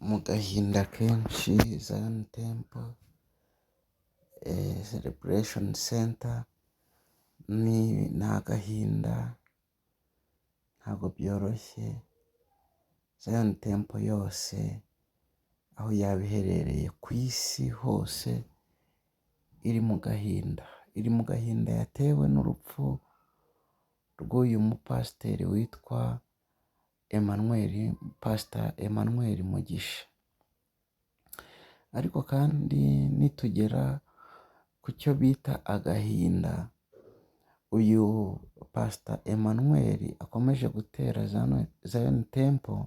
Mu gahinda kenshi Zion Temple Celebration Center ni agahinda, ntabwo byoroshye. Zion Temple yose aho yaba iherereye ku isi hose iri mu gahinda yatewe n'urupfu rw'uyu mupasiteri witwa Pastor Emmanuel Mugisha. Ariko kandi nitugera ku cyo bita agahinda uyu Pastor Emmanuel akomeje gutera Zion Temple,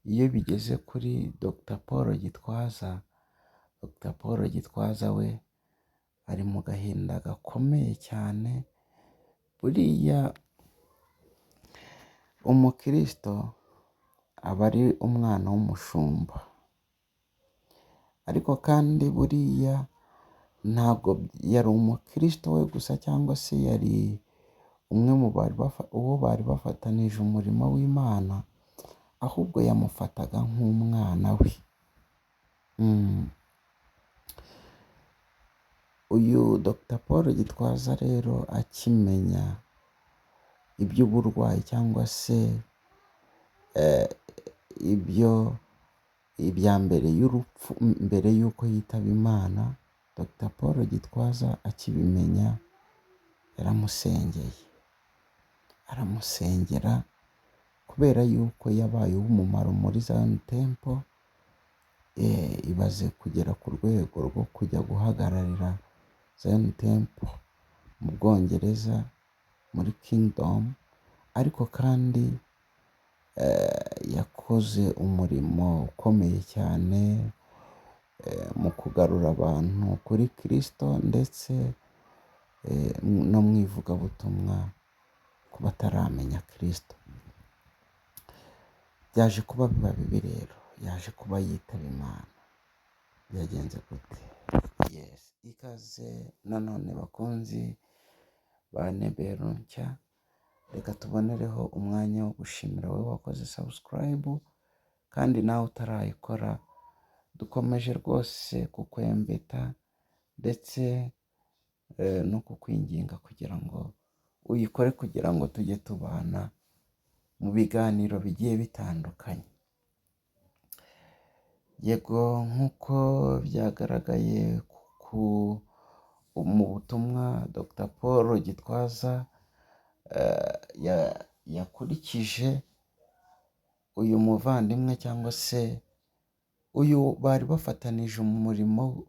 iyo bigeze kuri Dr. Paul Gitwaza we ari mu gahinda gakomeye cyane. Buriya umukristo aba ari umwana w'umushumba, ariko kandi buriya ntabwo yari umukristo we gusa, cyangwa se yari umwe mu bari bafatanije umurimo w'Imana, ahubwo yamufataga nk'umwana we. Uyu Dr. Paul Gitwaza rero akimenya iby'uburwayi cyangwa se ibya mbere y'urupfu, mbere y'uko yitaba Imana, Dr. Paul Gitwaza akibimenya aramusengera kubera yuko yabaye uw'umumaro muri Zion Temple. Ibaze kugera ku rwego rwo kujya guhagararira Zion Temple mu Bwongereza muri Kingdom, ariko kandi yakoze umurimo ukomeye cyane mu kugarura abantu kuri Kristo, ndetse no mu ivugabutumwa ku bataramenya Kristo. Byaje kuba biba bibi rero, yaje kuba yitaba Imana. Byagenze gute? Ikaze nanone bakunzi ba Nebero Nshya, reka tubonereho umwanya wo gushimira wowe wakoze subscribe, kandi nawe utarayikora dukomeje rwose kukwembeta ndetse no kukwinginga kugira ngo uyikore, kugira ngo tujye tubana mu biganiro bigiye bitandukanye. Yego, nk'uko byagaragaye mu butumwa Dr. Paul Gitwaza yakurikije uyu muvandimwe, cyangwa se uyu bari bafatanije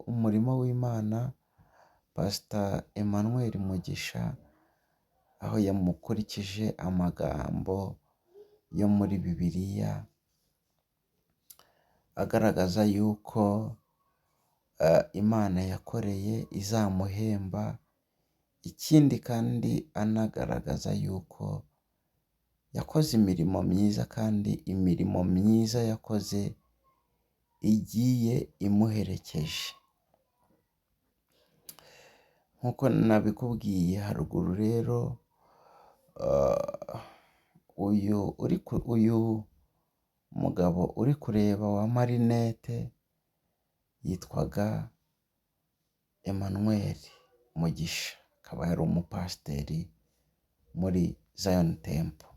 umurimo w'Imana, Pastor Emmanuel Mugisha, aho yamukurikije amagambo yo muri Bibiliya agaragaza yuko Imana yakoreye izamuhemba, ikindi kandi anagaragaza yuko yakoze imirimo myiza, kandi imirimo myiza yakoze igiye imuherekeje. Nk'uko nabikubwiye haruguru rero, uyu mugabo uri kureba wa marinete yitwaga Emmanuel Mugisha, akaba yari umupasiteri muri Zion Temple.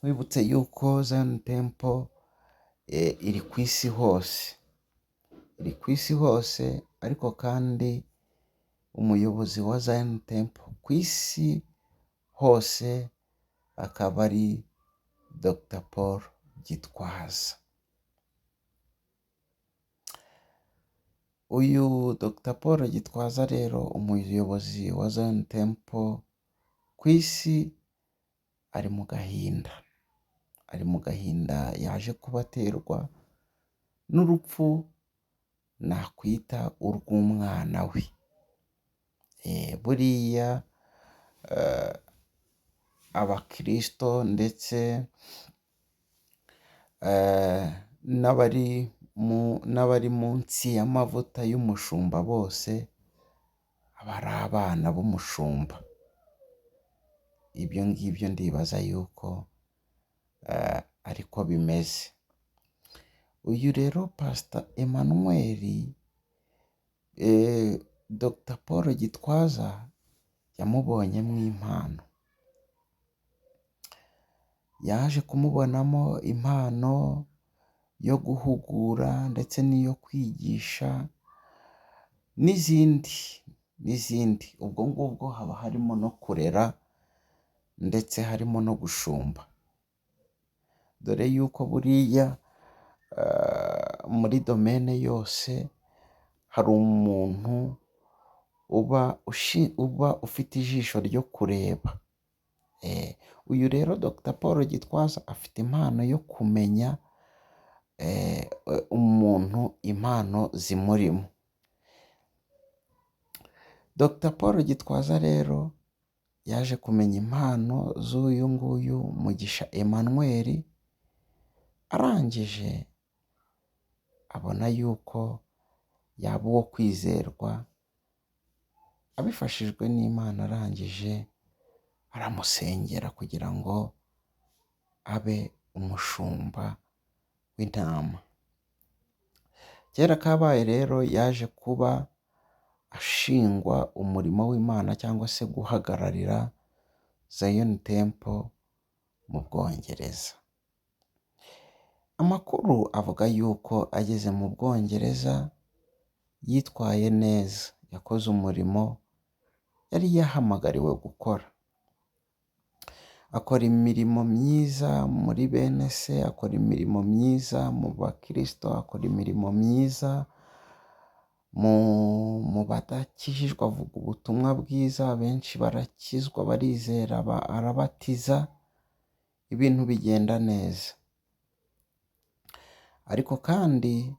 Wibutse yuko Zion Temple iri ku isi hose, ariko kandi umuyobozi wa Zion Temple ku isi hose akaba ari Dr. Paul Gitwaza. Uyu Dr. Paul Gitwaza rero, umuyobozi wa Zion Temple ku isi, ari mu gahinda yaje kubaterwa n'urupfu nakwita urw'umwana we. Buriya abakristo ndetse n'abari munsi y'amavuta y'umushumba bose aba ari abana b'umushumba. Ibyo ngibyo ndibaza yuko ariko bimeze. Uyu rero Pastor Emmanuel, Dr Paul Gitwaza yamubonyemo impano. Yaje kumubonamo impano yo guhugura ndetse n'iyo kwigisha n'izindi. Ubwo ngubwo haba harimo no kurera ndetse harimo no gushumba. Dore yuko buriya muri domene yose hari umuntu uba ufite ijisho ryo kureba. Uyu rero Dr Paul Gitwaza afite impano yo kumenya umuntu impano zimurimo. Dr Paul Gitwaza rero yaje kumenya impano z'uyu nguyu Mugisha Emmanuel, arangije abona yuko yaba uwo kwizerwa, abifashijwe n'Imana. Arangije aramusengera kugira ngo abe umushumba w'intama. Kera kabaye rero yaje kuba ashingwa umurimo w'Imana cyangwa se guhagararira Zion Temple mu Bwongereza. Amakuru avuga yuko ageze mu Bwongereza yitwaye neza, yakoze umurimo yari yahamagariwe gukora. Akora imirimo myiza muri bene se, akora imirimo myiza mu bakristo, akora imirimo myiza mu badakijijwe, avuga ubutumwa bwiza, benshi barakizwa, barizera, arabatiza, ibintu bigenda neza. Ariko kandi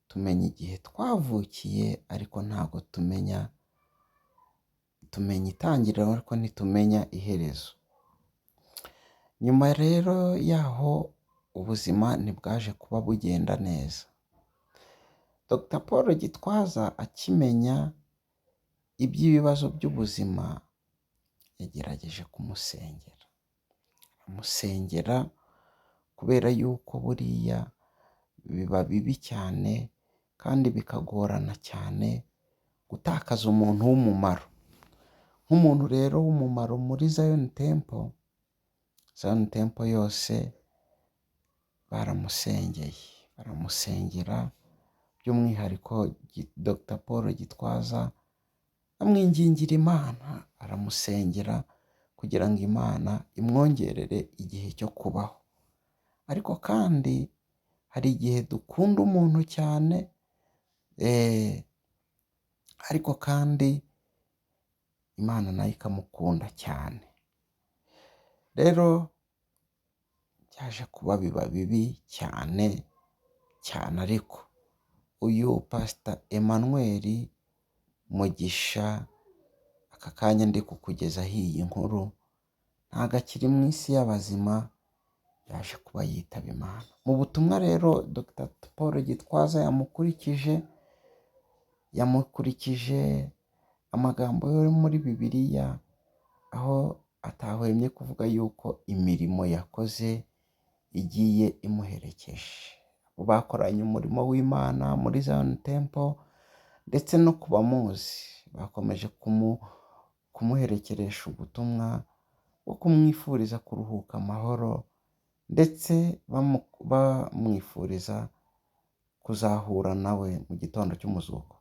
tumenya igihe twavukiye, ariko ntabwo tumenya itangiriro, ariko ntitumenya iherezo. Nyuma rero yaho ubuzima ntibwaje kuba bugenda neza. Dr Paul Gitwaza akimenya iby'ibibazo by'ubuzima, yagerageje amusengera kubera yuko buriya biba bibi cyane kandi bikagorana cyane gutakaza umuntu w'umumaro. Nk'umuntu rero w'umumaro muri Zion Temple yose baramusengera, by'umwihariko Dr Paul Gitwaza amwingingira Imana, aramusengera kugira ngo Imana imwongerere igihe cyo kubaho. Ariko kandi hari igihe dukunda umuntu cyane, ariko kandi Imana nayo ikamukunda cyane. Rero byaje kuba biba bibi cyane, ariko uyu Pastor Emmanuel Mugisha, aka kanya ndi kukugezaho iyi nkuru, ntabwo akiri mu isi y'abazima, yaje kuba yitaba Imana. Mu butumwa rero Dr Paul Gitwaza yamukurikije amagambo yo muri Bibiliya, aho atahwemye kuvuga yuko imirimo yakoze igiye imuherekeje. Bakoranye umurimo w'Imana muri Zion Temple, ndetse no ku bamuzi bakomeje kumuherekeresha ubutumwa bwo kumwifuriza kuruhuka amahoro, ndetse bamwifuriza kuzahura nawe mu gitondo cy'umuzuko.